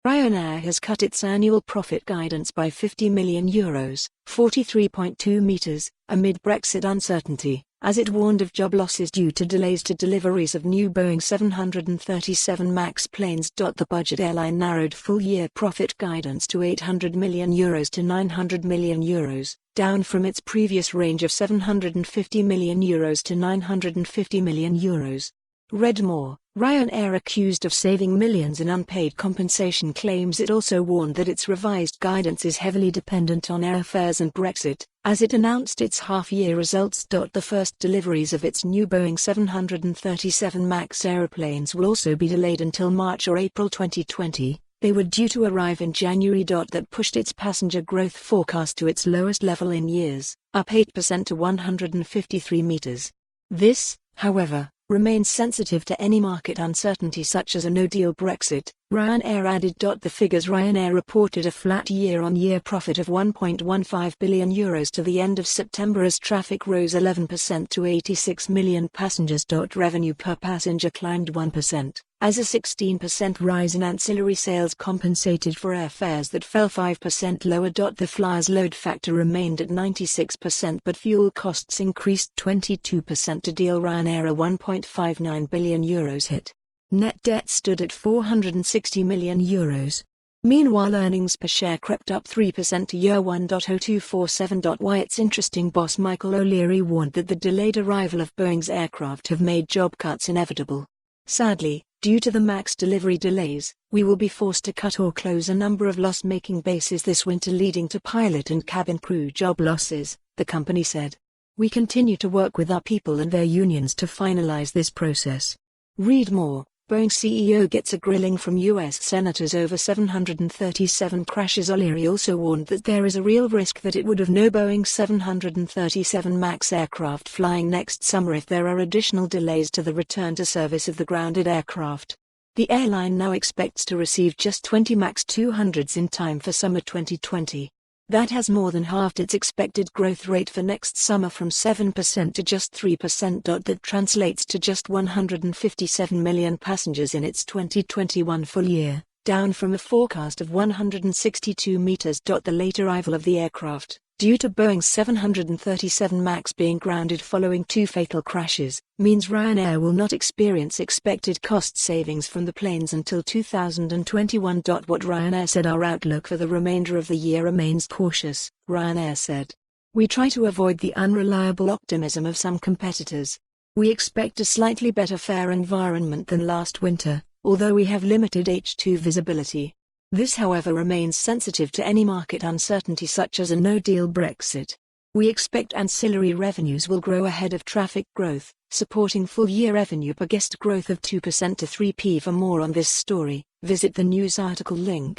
Ryanair has cut its annual profit guidance by €50 million, 43.2 meters, amid Brexit uncertainty, as it warned of job losses due to delays to deliveries of new Boeing 737 MAX planes. The budget airline narrowed full-year profit guidance to €800 million to €900 million, down from its previous range of €750 million to €950 million. Read more. Ryanair accused of saving millions in unpaid compensation claims. It also warned that its revised guidance is heavily dependent on airfares and Brexit, as it announced its half-year results. The first deliveries of its new Boeing 737 MAX aeroplanes will also be delayed until March or April 2020. They were due to arrive in January. That pushed its passenger growth forecast to its lowest level in years, up 8% to 153 meters. This, however, remains sensitive to any market uncertainty such as a no-deal Brexit. Ryanair added. The figuresRyanair reported a flat year-on-year profit of €1.15 billion to the end of September as traffic rose 11% to 86 million passengers. Revenue per passenger climbed 1%, as a 16% rise in ancillary sales compensated for airfares that fell 5% lower. The flyer's load factor remained at 96% but fuel costs increased 22% to deal Ryanair a €1.59 billion hit. Net debt stood at €460 million. Meanwhile, earnings per share crept up 3% to €1.0247. Why it's interesting. Boss O'Leary warned that the delayed arrival of Boeing's aircraft have made job cuts inevitable. Sadly, due to the MAX delivery delays, we will be forced to cut or close a number of loss-making bases this winter, leading to pilot and cabin crew job losses, the company said. We continue to work with our people and their unions to finalize this process. Read more. Boeing CEO gets a grilling from U.S. senators over 737 crashes. O'Leary also warned that there is a real risk that it would have no Boeing 737 MAX aircraft flying next summer if there are additional delays to the return to service of the grounded aircraft. The airline now expects to receive just 20 MAX 200s in time for summer 2020. That has more than halved its expected growth rate for next summer from 7% to just 3%. That translates to just 157 million passengers in its 2021 full year, down from a forecast of 162 meters. The late arrival of the aircraft, due to Boeing's 737 MAX being grounded following 2 fatal crashes, means Ryanair will not experience expected cost savings from the planes until 2021. What Ryanair said: our outlook for the remainder of the year remains cautious. Ryanair said, we try to avoid the unreliable optimism of some competitors. We expect a slightly better fare environment than last winter, although we have limited H2 visibility. This, however, remains sensitive to any market uncertainty such as a no-deal Brexit. We expect ancillary revenues will grow ahead of traffic growth, supporting full-year revenue per guest growth of 2% to 3p. For more on this story, visit the news article link.